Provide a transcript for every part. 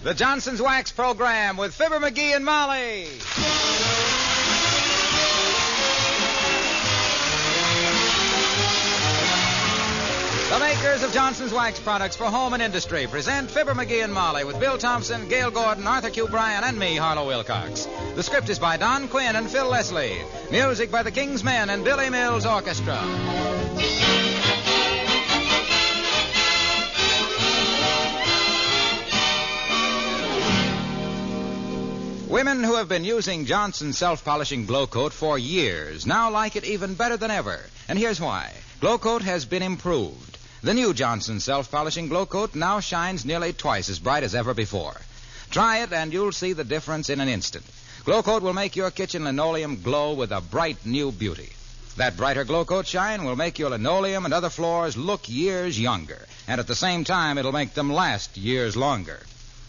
The Johnson's Wax Program with Fibber, McGee, and Molly. The makers of Johnson's Wax products for home and industry present Fibber, McGee, and Molly with Bill Thompson, Gail Gordon, Arthur Q. Bryan, and me, Harlow Wilcox. The script is by Don Quinn and Phil Leslie. Music by the King's Men and Billy Mills Orchestra. Women who have been using Johnson's self-polishing Glow Coat for years now like it even better than ever. And here's why. Glow Coat has been improved. The new Johnson self-polishing Glow Coat now shines nearly twice as bright as ever before. Try it and you'll see the difference in an instant. Glow Coat will make your kitchen linoleum glow with a bright new beauty. That brighter Glow Coat shine will make your linoleum and other floors look years younger. And at the same time, it'll make them last years longer.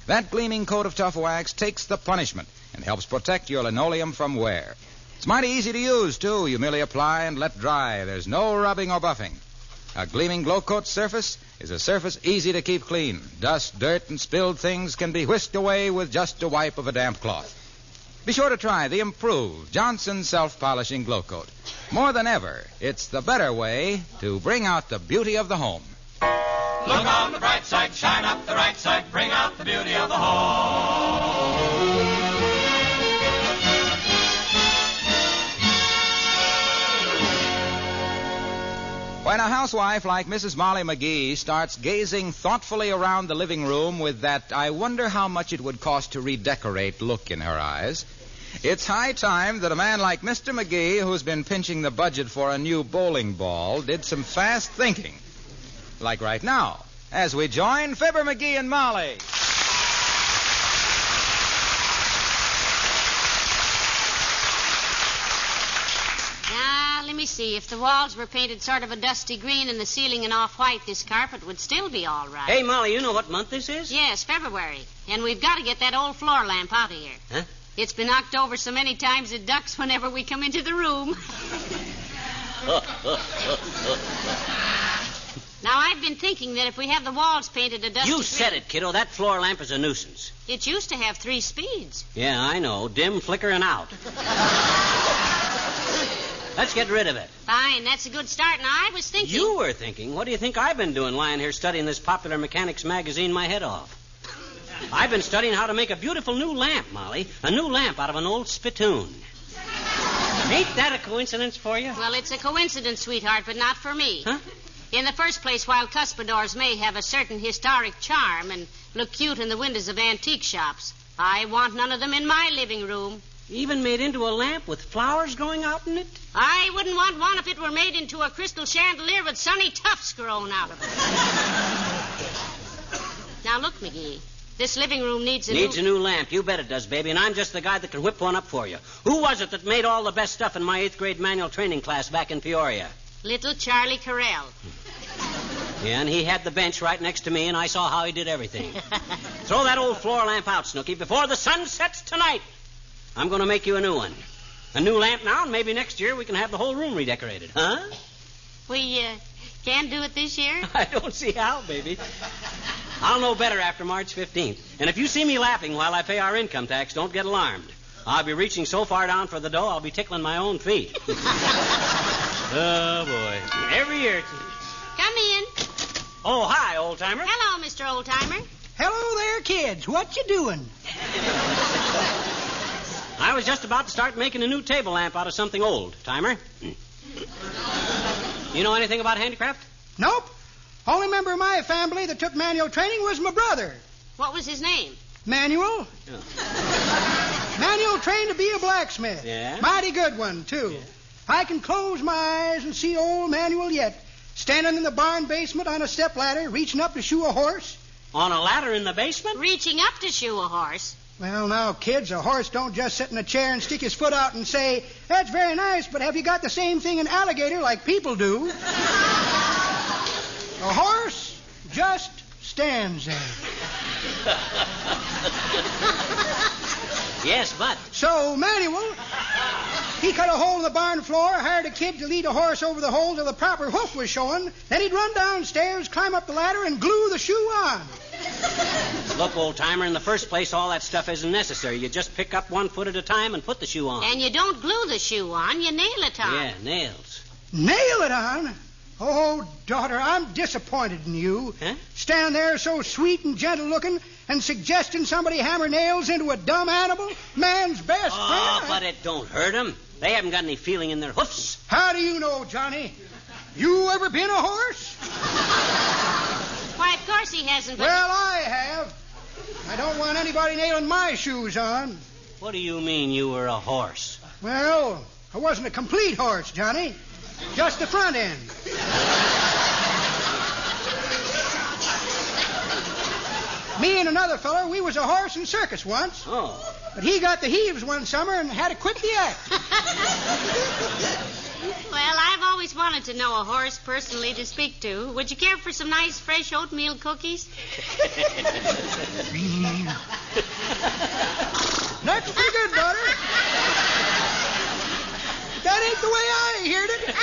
That gleaming coat of tough wax takes the punishment and helps protect your linoleum from wear. It's mighty easy to use, too. You merely apply and let dry. There's no rubbing or buffing. A gleaming Glow Coat surface is a surface easy to keep clean. Dust, dirt, and spilled things can be whisked away with just a wipe of a damp cloth. Be sure to try the improved Johnson self-polishing Glow Coat. More than ever, it's the better way to bring out the beauty of the home. Look on the bright side, shine up the right side, bring out the beauty of the home. When a housewife like Mrs. Molly McGee starts gazing thoughtfully around the living room with that I wonder how much it would cost to redecorate look in her eyes, it's high time that a man like Mr. McGee, who's been pinching the budget for a new bowling ball, did some fast thinking. Like right now, as we join Fibber, McGee, and Molly. Let me see. If the walls were painted sort of a dusty green and the ceiling an off-white, this carpet would still be all right. Hey, Molly, you know what month this is? Yes, February. And we've got to get that old floor lamp out of here. Huh? It's been knocked over so many times it ducks whenever we come into the room. Now, I've been thinking that if we have the walls painted a dusty green... You said it, kiddo. That floor lamp is a nuisance. It used to have 3 speeds. Yeah, I know. Dim, flicker, and out. Let's get rid of it. Fine, that's a good start. Now, I was thinking... You were thinking? What do you think I've been doing lying here studying this Popular Mechanics magazine my head off? I've been studying how to make a beautiful new lamp, Molly. A new lamp out of an old spittoon. Ain't that a coincidence for you? Well, it's a coincidence, sweetheart, but not for me. Huh? In the first place, while cuspidors may have a certain historic charm and look cute in the windows of antique shops, I want none of them in my living room. Even made into a lamp with flowers growing out in it? I wouldn't want one if it were made into a crystal chandelier with sunny tufts growing out of it. Now, look, McGee. This living room needs a new lamp. You bet it does, baby. And I'm just the guy that can whip one up for you. Who was it that made all the best stuff in my 8th grade manual training class back in Peoria? Little Charlie Carell. Yeah, and he had the bench right next to me, and I saw how he did everything. Throw that old floor lamp out, Snooky, before the sun sets tonight. I'm going to make you a new one. A new lamp now, and maybe next year we can have the whole room redecorated. Huh? We can't do it this year? I don't see how, baby. I'll know better after March 15th. And if you see me laughing while I pay our income tax, don't get alarmed. I'll be reaching so far down for the dough, I'll be tickling my own feet. Oh, boy. Every year. Come in. Oh, hi, old-timer. Hello, Mr. Old-timer. Hello there, kids. What you doing? I was just about to start making a new table lamp out of something old, Timer. You know anything about handicraft? Nope. Only member of my family that took manual training was my brother. What was his name? Manual. Oh. Manual trained to be a blacksmith. Yeah? Mighty good one, too. Yeah. I can close my eyes and see old Manual yet, standing in the barn basement on a stepladder, reaching up to shoe a horse. On a ladder in the basement? Reaching up to shoe a horse. Well, now, kids, a horse don't just sit in a chair and stick his foot out and say, "That's very nice, but have you got the same thing in alligator like people do?" A horse just stands there. Yes, but... So, Manual, he cut a hole in the barn floor, hired a kid to lead a horse over the hole till the proper hoof was showing. Then he'd run downstairs, climb up the ladder, and glue the shoe on. Look, old-timer, in the first place, all that stuff isn't necessary. You just pick up 1 foot at a time and put the shoe on. And you don't glue the shoe on, you nail it on. Yeah, nails. Nail it on? Oh, daughter, I'm disappointed in you. Huh? Stand there so sweet and gentle looking and suggesting somebody hammer nails into a dumb animal, man's best Oh, friend. but it don't hurt them. They haven't got any feeling in their hoofs. How do you know, Johnny? You ever been a horse? Why, of course he hasn't, but... Well, I have. I don't want anybody nailing my shoes on. What do you mean you were a horse? Well, I wasn't a complete horse, Johnny. Just the front end. Me and another feller, we was a horse and circus once. Oh. But he got the heaves one summer and had to quit the act. Well, I've always wanted to know a horse personally to speak to. Would you care for some nice fresh oatmeal cookies? That's pretty good, daughter. That ain't the way I heard it.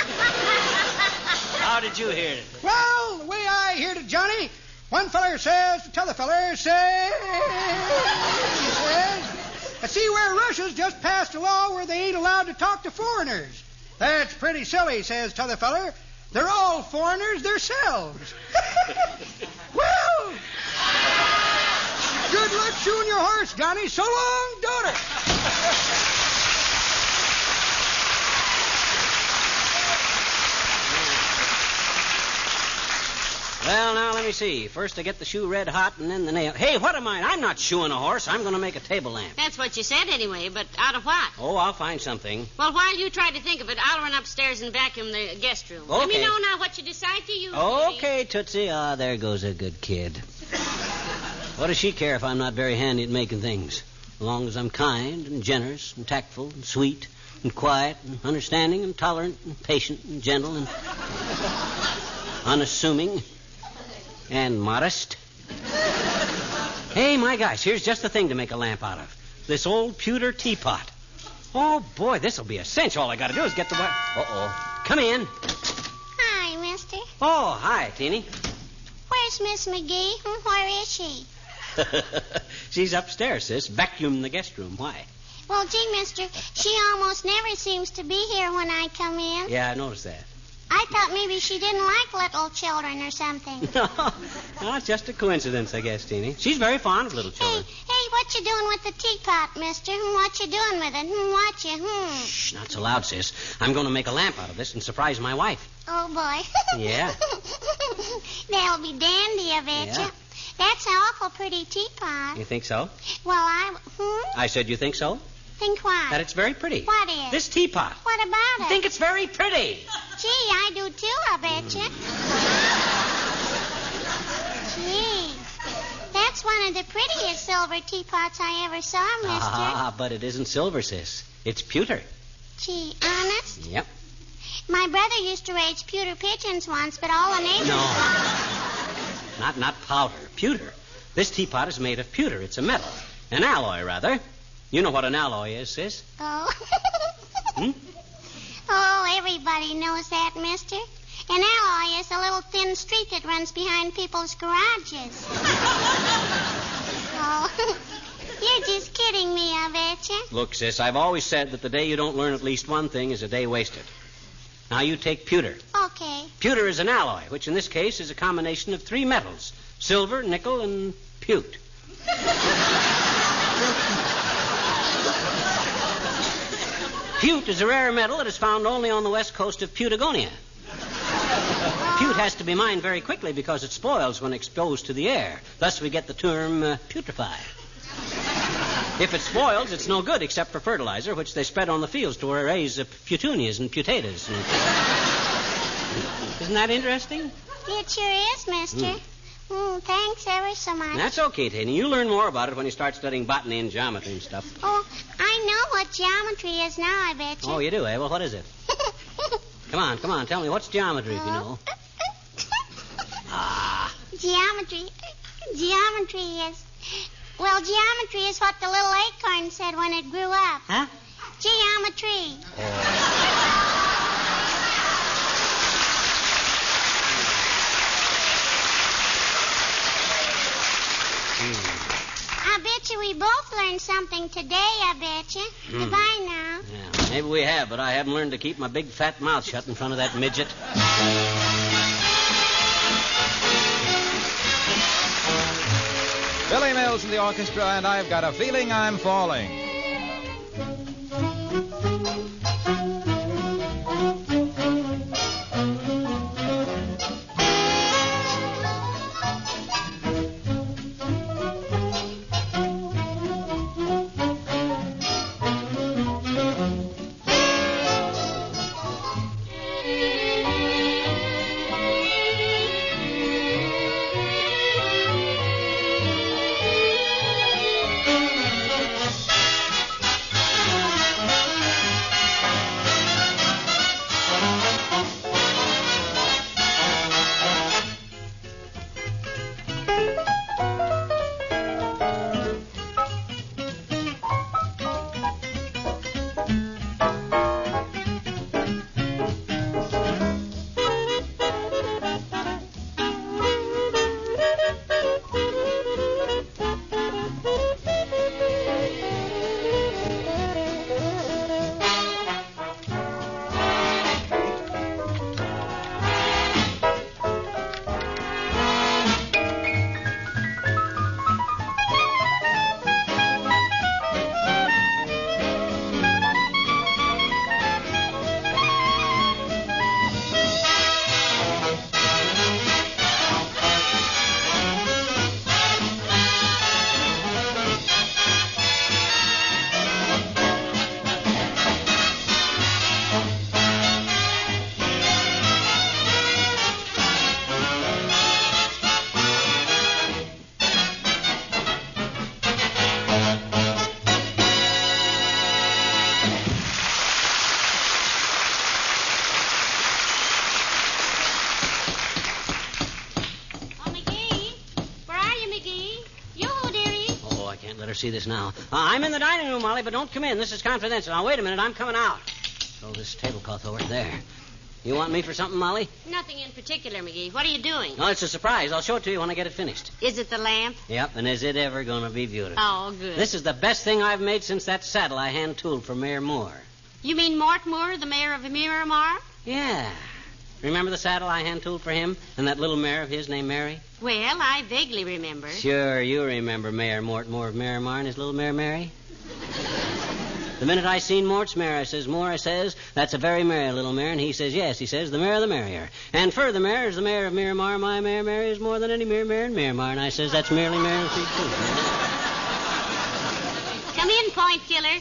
How did you hear it? Well, the way I heard it, Johnny, one feller says to t'other feller, says, I see where Russia's just passed a law where they ain't allowed to talk to foreigners. That's pretty silly, says t'other feller. They're all foreigners themselves. Well, good luck shoeing your horse, Johnny. So long, daughter. Well, now, let me see. First I get the shoe red hot and then the nail. Hey, what am I? I'm not shoeing a horse. I'm going to make a table lamp. That's what you said anyway, but out of what? Oh, I'll find something. Well, while you try to think of it, I'll run upstairs and vacuum the guest room. Let me Okay. know now what you decide to use. Okay, Tootsie. Ah, there goes a good kid. What does she care if I'm not very handy at making things? As long as I'm kind and generous and tactful and sweet and quiet and understanding and tolerant and patient and gentle and unassuming and modest. Hey, my gosh, here's just the thing to make a lamp out of. This old pewter teapot. Oh, boy, this'll be a cinch. All I got to do is get the... Uh-oh. Come in. Hi, mister. Oh, hi, Teeny. Where's Miss McGee? Where is she? She's upstairs, sis. Vacuum the guest room. Why? Well, gee, mister, she almost never seems to be here when I come in. Yeah, I noticed that. I thought maybe she didn't like little children or something. No, it's just a coincidence, I guess, Teeny. She's very fond of little children. Hey, what you doing with the teapot, mister? What you doing with it? What you, Shh, not so loud, sis. I'm going to make a lamp out of this and surprise my wife. Oh, boy. Yeah. That'll be dandy, I bet Yeah. you. That's an awful pretty teapot. You think so? Well, I said you think so? Think what? That it's very pretty. What is? This teapot. What about I it? think it's very pretty. Gee, I do too, I bet you. Gee, that's one of the prettiest silver teapots I ever saw, mister. Ah, but it isn't silver, sis. It's pewter. Gee, honest? Yep. My brother used to raise pewter pigeons once, but all the neighbors... No. Not powder. Pewter. This teapot is made of pewter. It's a metal. An alloy, rather. You know what an alloy is, sis? Oh. Hmm? Oh, everybody knows that, mister. An alloy is a little thin street that runs behind people's garages. Oh, you're just kidding me, I bet you. Look, sis, I've always said that the day you don't learn at least one thing is a day wasted. Now you take pewter. Okay. Pewter is an alloy, which in this case is a combination of 3 metals. Silver, nickel, and pewt. Pewt is a rare metal that is found only on the west coast of Patagonia. Pewt has to be mined very quickly because it spoils when exposed to the air. Thus we get the term putrefy. If it spoils, it's no good except for fertilizer, which they spread on the fields to raise petunias and potatoes. Isn't that interesting? It sure is, mister. Thanks ever so much. That's okay, Taney. You'll learn more about it when you start studying botany and geometry and stuff. Oh, I know what geometry is now, I bet you. Oh, you do, eh? Well, what is it? Come on. Tell me, what's geometry, if you know? Geometry is... Well, geometry is what the little acorn said when it grew up. Huh? Geometry. I bet you we both learned something today, I bet you. Goodbye now. Yeah, maybe we have, but I haven't learned to keep my big fat mouth shut in front of that midget. Billy Mills in the orchestra, and I've got a feeling I'm falling. See this now. I'm in the dining room, Molly, but don't come in. This is confidential. Now, wait a minute. I'm coming out. Throw this tablecloth over there. You want me for something, Molly? Nothing in particular, McGee. What are you doing? No, it's a surprise. I'll show it to you when I get it finished. Is it the lamp? Yep, and is it ever going to be beautiful? Oh, good. This is the best thing I've made since that saddle I hand-tooled for Mayor Moore. You mean Mort Moore, the mayor of Miramar? Yeah. Remember the saddle I hand-tooled for him and that little mare of his named Mary? Well, I vaguely remember. Sure, you remember Mayor Mort Moore of Miramar and his little mare Mary? The minute I seen Mort's mare, I says, Moore, I says, that's a very merry little mare. And he says, yes, he says, the mare the merrier. And further, mare is the mayor of Miramar. My mare Mary is more than any mere mare in Miramar. And I says, that's merely Mary Street, too. Come in, Point Killer.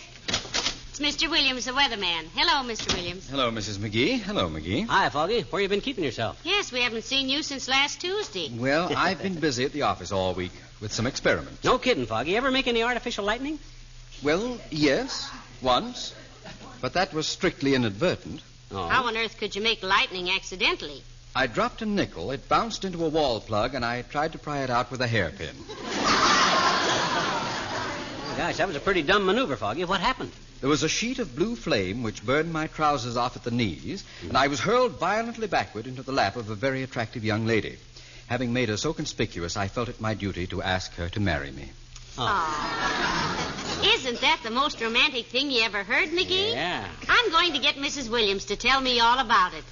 It's Mr. Williams, the weatherman. Hello, Mr. Williams. Hello, Mrs. McGee. Hello, McGee. Hi, Foggy. Where you been keeping yourself? Yes, we haven't seen you since last Tuesday. Well, I've been busy at the office all week with some experiments. No kidding, Foggy. Ever make any artificial lightning? Well, yes, once. But that was strictly inadvertent. Oh. How on earth could you make lightning accidentally? I dropped a nickel, it bounced into a wall plug, and I tried to pry it out with a hairpin. Gosh, that was a pretty dumb maneuver, Foggy. What happened? There was a sheet of blue flame which burned my trousers off at the knees, and I was hurled violently backward into the lap of a very attractive young lady. Having made her so conspicuous, I felt it my duty to ask her to marry me. Oh. Isn't that the most romantic thing you ever heard, McGee? Yeah. I'm going to get Mrs. Williams to tell me all about it.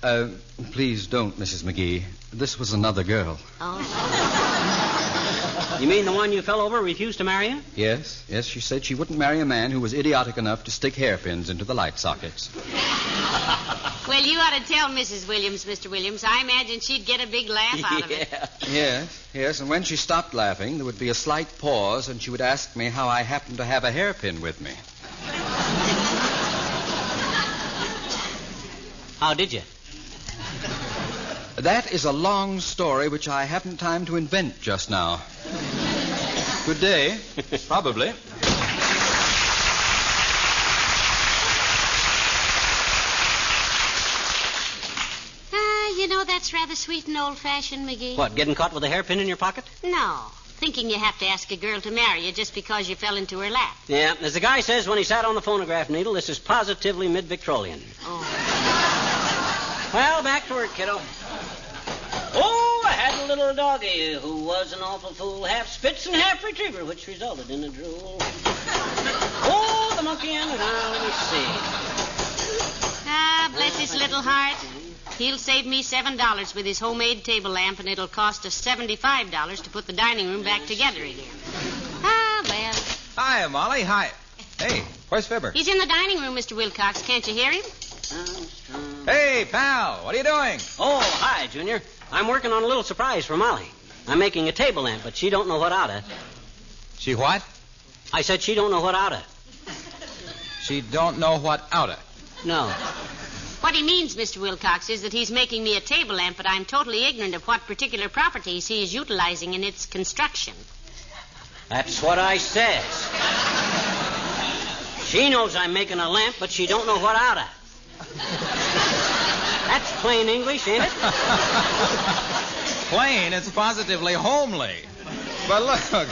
Please don't, Mrs. McGee. This was another girl. Oh. You mean the one you fell over refused to marry you? Yes, she said she wouldn't marry a man who was idiotic enough to stick hairpins into the light sockets. Well, you ought to tell Mrs. Williams, Mr. Williams. I imagine she'd get a big laugh out of it. Yes, and when she stopped laughing, there would be a slight pause, and she would ask me how I happened to have a hairpin with me. How did you? That is a long story which I haven't time to invent just now. Good day. Probably. You know, that's rather sweet and old-fashioned, McGee. What, getting caught with a hairpin in your pocket? No. Thinking you have to ask a girl to marry you just because you fell into her lap. Yeah, as the guy says when he sat on the phonograph needle, this is positively mid-Victorian. Oh. Well, back to work, kiddo. Oh, I had a little doggy who was an awful fool, half Spitz and half Retriever, which resulted in a drool. Oh, the monkey and the... Now, let me see. Ah, bless his little heart. He'll save me $7 with his homemade table lamp, and it'll cost us $75 to put the dining room back together again. Ah, well. Hi, Molly. Hi. Hey, where's Fibber? He's in the dining room, Mr. Wilcox. Can't you hear him? Hey, pal. What are you doing? Oh, hi, Junior. I'm working on a little surprise for Molly. I'm making a table lamp, but she don't know what oughta. She what? I said she don't know what oughta. She don't know what oughta. No. What he means, Mr. Wilcox, is that he's making me a table lamp, but I'm totally ignorant of what particular properties he is utilizing in its construction. That's what I says. She knows I'm making a lamp, but she don't know what oughta. That's plain English, ain't it? Plain? It's positively homely. But look,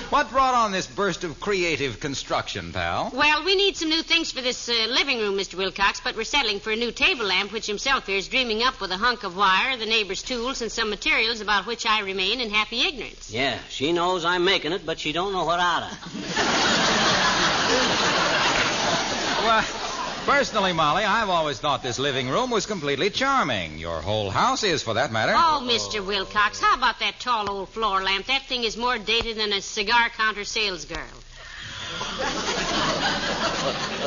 what brought on this burst of creative construction, pal? Well, we need some new things for this living room, Mr. Wilcox, but we're settling for a new table lamp, which himself here is dreaming up with a hunk of wire, the neighbor's tools, and some materials about which I remain in happy ignorance. Yeah, she knows I'm making it, but she don't know what oughta. Well, personally, Molly, I've always thought this living room was completely charming. Your whole house is, for that matter. Oh, Mr. Wilcox, how about that tall old floor lamp? That thing is more dated than a cigar counter sales girl.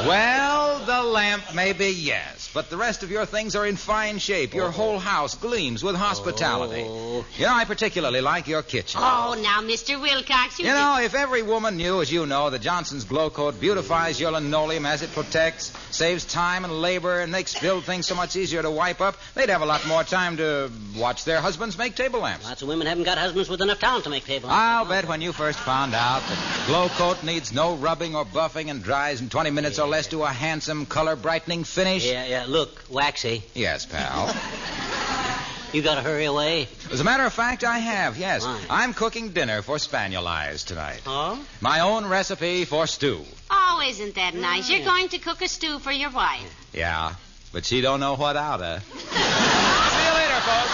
Well, the lamp may be, yes, but the rest of your things are in fine shape. Your whole house gleams with hospitality. You know, I particularly like your kitchen. Oh, now, Mr. Wilcox, You know, if every woman knew, as you know, that Johnson's Glow Coat beautifies your linoleum as it protects, saves time and labor, and makes spilled things so much easier to wipe up, they'd have a lot more time to watch their husbands make table lamps. Lots of women haven't got husbands with enough talent to make table lamps. I'll bet when you first found out that Glow Coat needs no rubbing or buffing and dries in 20 minutes or less to a handsome color-brightening finish. Yeah, look, Waxy. Yes, pal. You gotta hurry away. As a matter of fact, I have, yes. Why? I'm cooking dinner for Spaniel Eyes tonight. Oh? My own recipe for stew. Oh, isn't that nice? You're going to cook a stew for your wife. Yeah, but she don't know what oughta. See you later, folks.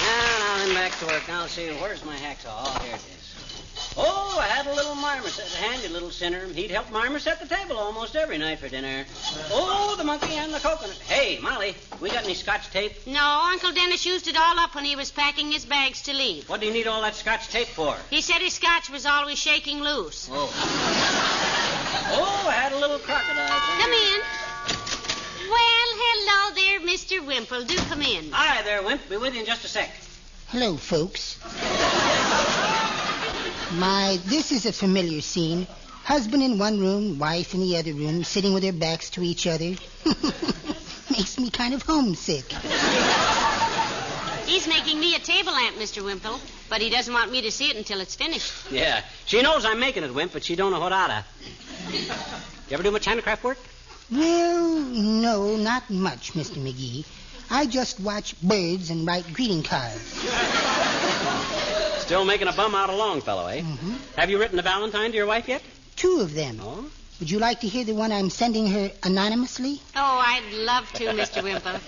Now, then back to work. Now, see, where's my hacksaw? Oh, here it is. Oh, I had a little marmoset, a handy little sinner. He'd help Marmer set the table almost every night for dinner. Oh, the monkey and the coconut. Hey, Molly, we got any Scotch tape? No, Uncle Dennis used it all up when he was packing his bags to leave. What do you need all that Scotch tape for? He said his scotch was always shaking loose. Oh, I had a little crocodile. Come in. Well, hello there, Mr. Wimple. Do come in. Hi there, Wimp. Be with you in just a sec. Hello, folks. This is a familiar scene. Husband in one room, wife in the other room, sitting with their backs to each other. Makes me kind of homesick. He's making me a table lamp, Mr. Wimple, but he doesn't want me to see it until it's finished. Yeah, she knows I'm making it, Wimp, but she don't know what oughta. You ever do much handicraft work? Well, no, not much, Mr. McGee. I just watch birds and write greeting cards. Still making a bum out of Longfellow, eh? Mm-hmm. Have you written a valentine to your wife yet? 2 of them. Oh? Would you like to hear the one I'm sending her anonymously? Oh, I'd love to, Mr. Wimple.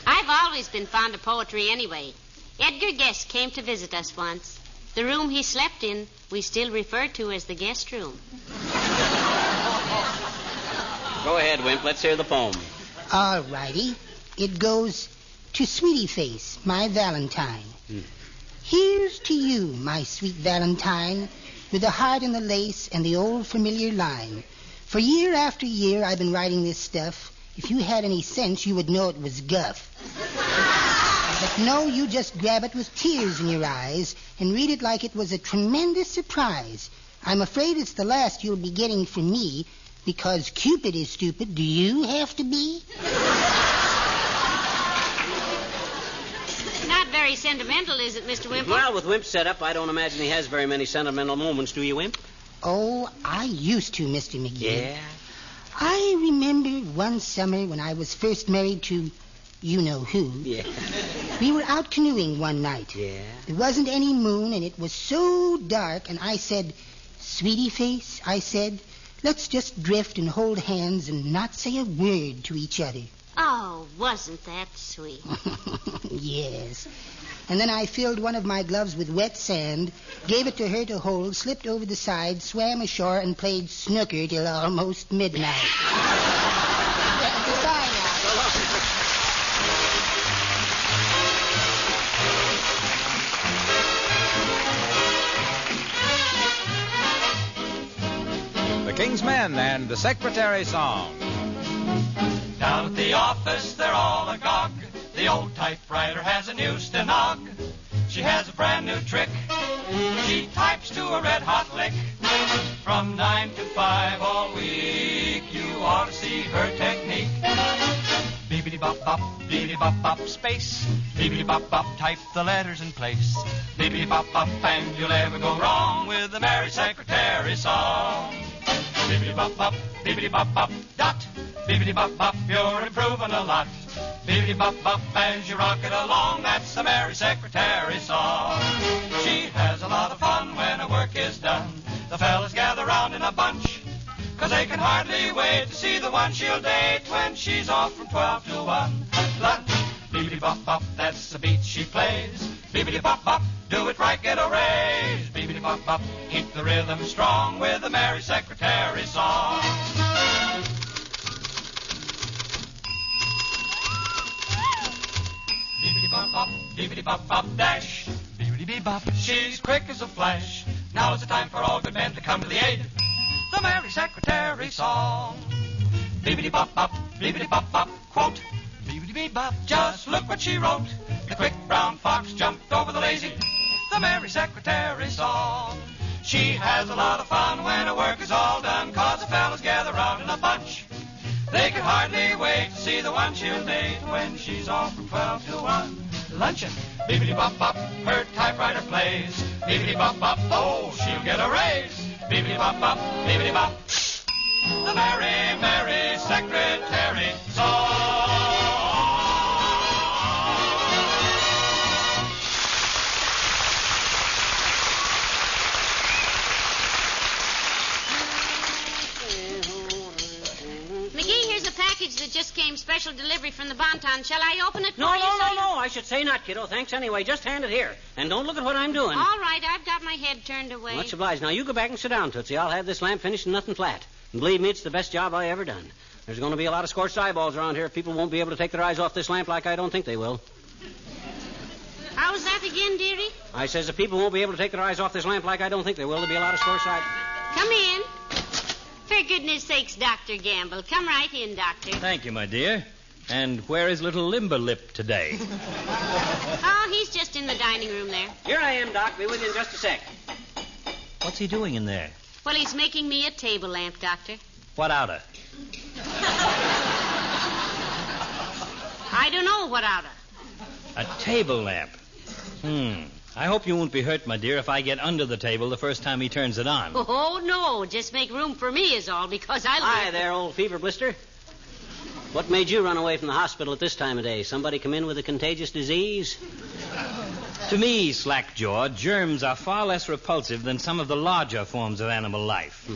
I've always been fond of poetry anyway. Edgar Guest came to visit us once. The room he slept in, we still refer to as the guest room. Go ahead, Wimp. Let's hear the poem. All righty. It goes, to Sweetie Face, my Valentine. Here's to you, my sweet Valentine, with the heart and the lace and the old familiar line. For year after year I've been writing this stuff. If you had any sense, you would know it was guff. But no, you just grab it with tears in your eyes and read it like it was a tremendous surprise. I'm afraid it's the last you'll be getting from me, because Cupid is stupid. Do you have to be? Not very sentimental, is it, Mr. Wimple? Well, with Wimp's setup, I don't imagine he has very many sentimental moments, do you, Wimp? Oh, I used to, Mr. McGee. Yeah? I remember one summer when I was first married to you-know-who. Yeah. We were out canoeing one night. Yeah? There wasn't any moon, and it was so dark, and I said, Sweetie Face, I said, Let's just drift and hold hands and not say a word to each other. Oh, wasn't that sweet? Yes. And then I filled one of my gloves with wet sand, gave it to her to hold, slipped over the side, swam ashore, and played snooker till almost midnight. Goodbye now. The King's Men and the Secretary Song. Down at the office, they're all agog. The old typewriter has a new stenog. She has a brand new trick. She types to a red-hot lick. From 9 to 5 all week, you ought to see her technique. Beepity-bop-bop, beepity-bop-bop, space. Beepity-bop-bop, type the letters in place. Beepity-bop-bop, and you'll never go wrong with the Merry Secretary Song. Beepity-bop-bop, beepity-bop-bop, dot. Beepity-bop-bop, you're improving a lot. Beepity-bop-bop, as you rock it along, that's the Merry Secretary Song. She has a lot of fun when her work is done. The fellas gather round in a bunch, 'cause they can hardly wait to see the one she'll date when she's off from 12 to 1. Lunch. Beepity-bop-bop, that's the beat she plays. Beepity-bop-bop, do it right, get a raise. Beepity-bop-bop, keep the rhythm strong with the Merry Secretary Song. Beepity-bop-bop, beepity-bop-bop, dash. Beepity-bop, she's quick as a flash. Now is the time for all good men to come to the aid. The Merry Secretary Song. Beepity-bop-bop, beepity-bop-bop, quote. Beepity-bop, just look what she wrote. The quick brown fox jumped over the lazy. The Merry Secretary Song. She has a lot of fun when her work is all done, 'cause the fellas gather round in a bunch. They can hardly wait to see the one she'll date when she's off from 12 to 1. Luncheon. Beepity-bop-bop, her typewriter plays. Beepity-bop-bop, oh, she'll get a raise. Beepity-bop-bop, beepity-bop. The Merry, Merry Secretary Song. McGee, here's a package that just came special delivery from the Bonton. Shall I open it for No, you? no. I should say not, kiddo. Thanks anyway. Just hand it here. And don't look at what I'm doing. All right, I've got my head turned away. Much obliged. Now, you go back and sit down, Tootsie. I'll have this lamp finished and nothing flat. And believe me, it's the best job I ever done. There's going to be a lot of scorched eyeballs around here. People won't be able to take their eyes off this lamp like I don't think they will. How's that again, dearie? I says the people won't be able to take their eyes off this lamp like I don't think they will. There'll be a lot of scorched eyes. Come in. For goodness sakes, Dr. Gamble. Come right in, Doctor. Thank you, my dear. And where is little Limberlip today? Oh, he's just in the dining room there. Here I am, Doc. Be with you in just a sec. What's he doing in there? Well, he's making me a table lamp, Doctor. What out of? I don't know what out of. A table lamp. I hope you won't be hurt, my dear, if I get under the table the first time he turns it on. Oh, no. Just make room for me is all, because I... Hi there, old fever blister. What made you run away from the hospital at this time of day? Somebody come in with a contagious disease? To me, Slackjaw, germs are far less repulsive than some of the larger forms of animal life.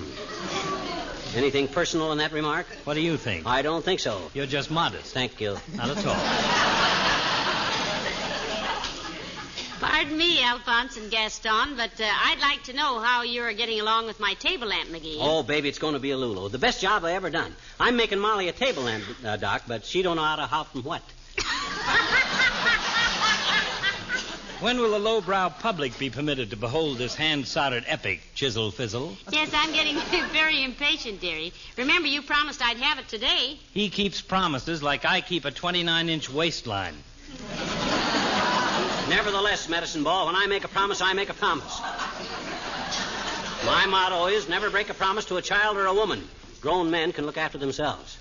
Anything personal in that remark? What do you think? I don't think so. You're just modest. Thank you. Not at all. Pardon me, Alphonse and Gaston, but I'd like to know how you're getting along with my table lamp, McGee. Oh, baby, it's going to be a Lulu. The best job I ever done. I'm making Molly a table lamp, Doc, but she don't know how to hop and what. When will the lowbrow public be permitted to behold this hand-soldered epic, Chisel Fizzle? Yes, I'm getting very impatient, dearie. Remember, you promised I'd have it today. He keeps promises like I keep a 29-inch waistline. Nevertheless, Medicine Ball, when I make a promise, I make a promise. My motto is never break a promise to a child or a woman. Grown men can look after themselves.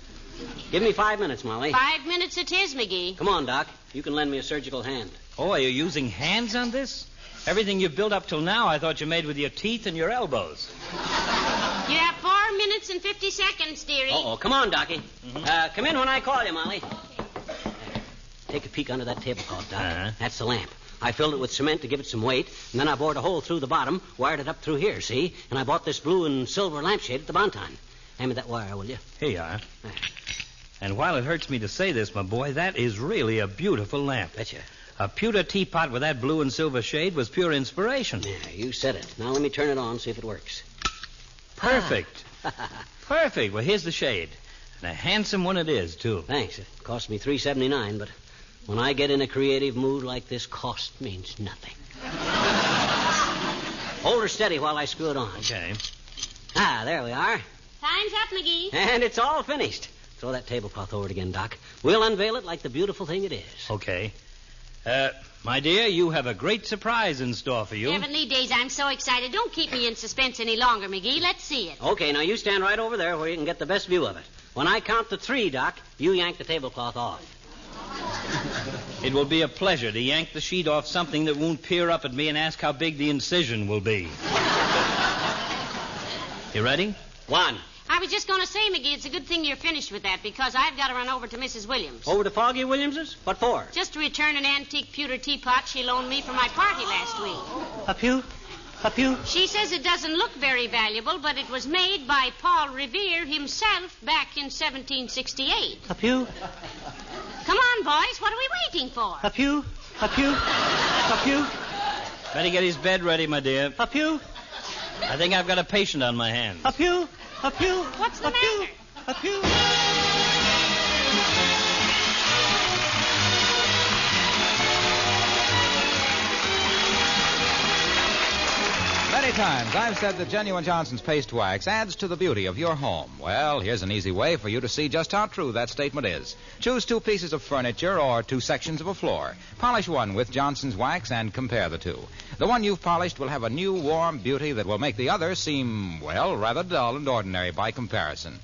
Give me 5 minutes, Molly. 5 minutes it is, McGee. Come on, Doc. You can lend me a surgical hand. Oh, are you using hands on this? Everything you've built up till now I thought you made with your teeth and your elbows. You have 4 minutes and 50 seconds, dearie. Uh-oh. Come on, Docie. Come in when I call you, Molly. Take a peek under that tablecloth, Doc. Uh-huh. That's the lamp. I filled it with cement to give it some weight, and then I bored a hole through the bottom, wired it up through here, see? And I bought this blue and silver lampshade at the Bonton. Hand me that wire, will you? Here you are. And while it hurts me to say this, my boy, that is really a beautiful lamp. Betcha. A pewter teapot with that blue and silver shade was pure inspiration. Yeah, you said it. Now let me turn it on, see if it works. Perfect. Perfect. Well, here's the shade. And a handsome one it is, too. Thanks. It cost me $3.79, but when I get in a creative mood like this, cost means nothing. Hold her steady while I screw it on. Okay. Ah, there we are. Time's up, McGee. And it's all finished. Throw that tablecloth over it again, Doc. We'll unveil it like the beautiful thing it is. Okay. My dear, you have a great surprise in store for you. Heavenly days, I'm so excited. Don't keep me in suspense any longer, McGee. Let's see it. Okay, now you stand right over there where you can get the best view of it. When I count to 3, Doc, you yank the tablecloth off. It will be a pleasure to yank the sheet off something that won't peer up at me and ask how big the incision will be. You ready? 1. I was just going to say, McGee, it's a good thing you're finished with that because I've got to run over to Mrs. Williams. Over to Foggy Williams's? What for? Just to return an antique pewter teapot she loaned me for my party last week. A pew? A pew? She says it doesn't look very valuable, but it was made by Paul Revere himself back in 1768. A pew? Come on, boys. What are we waiting for? A pew? A pew? A pew? Better get his bed ready, my dear. A pew? I think I've got a patient on my hands. A pew? A pew? What's the matter? A pew? Many times I've said that genuine Johnson's paste wax adds to the beauty of your home. Well, here's an easy way for you to see just how true that statement is. Choose 2 pieces of furniture or 2 sections of a floor. Polish one with Johnson's wax and compare the 2. The one you've polished will have a new, warm beauty that will make the other seem, well, rather dull and ordinary by comparison.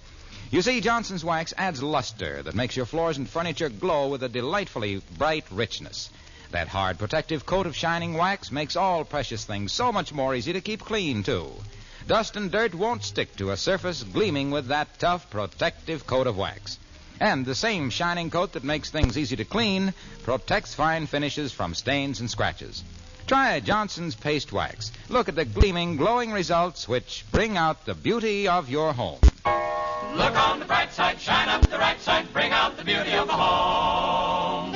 You see, Johnson's wax adds luster that makes your floors and furniture glow with a delightfully bright richness. That hard protective coat of shining wax makes all precious things so much more easy to keep clean, too. Dust and dirt won't stick to a surface gleaming with that tough protective coat of wax. And the same shining coat that makes things easy to clean protects fine finishes from stains and scratches. Try Johnson's paste wax. Look at the gleaming, glowing results which bring out the beauty of your home. Look on the bright side, shine up the right side, bring out the beauty of the home.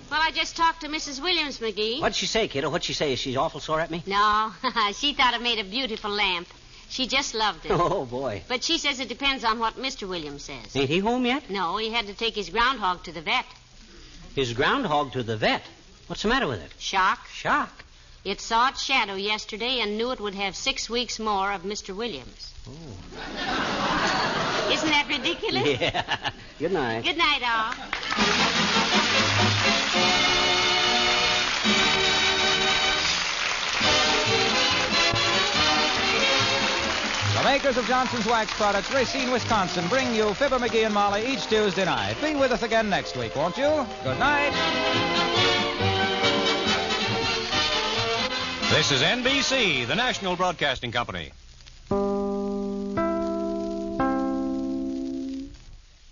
Well, I just talked to Mrs. Williams, McGee. What'd she say, kiddo? What'd she say? Is she awful sore at me? No, she thought it made a beautiful lamp. She just loved it. Oh, boy. But she says it depends on what Mr. Williams says. Ain't he home yet? No, he had to take his groundhog to the vet. His groundhog to the vet? What's the matter with it? Shock. Shock? It saw its shadow yesterday and knew it would have 6 weeks more of Mr. Williams. Oh. Isn't that ridiculous? Yeah. Good night. Good night, all. The makers of Johnson's Wax Products, Racine, Wisconsin, bring you Fibber, McGee, and Molly each Tuesday night. Be with us again next week, won't you? Good night. This is NBC, the national broadcasting company.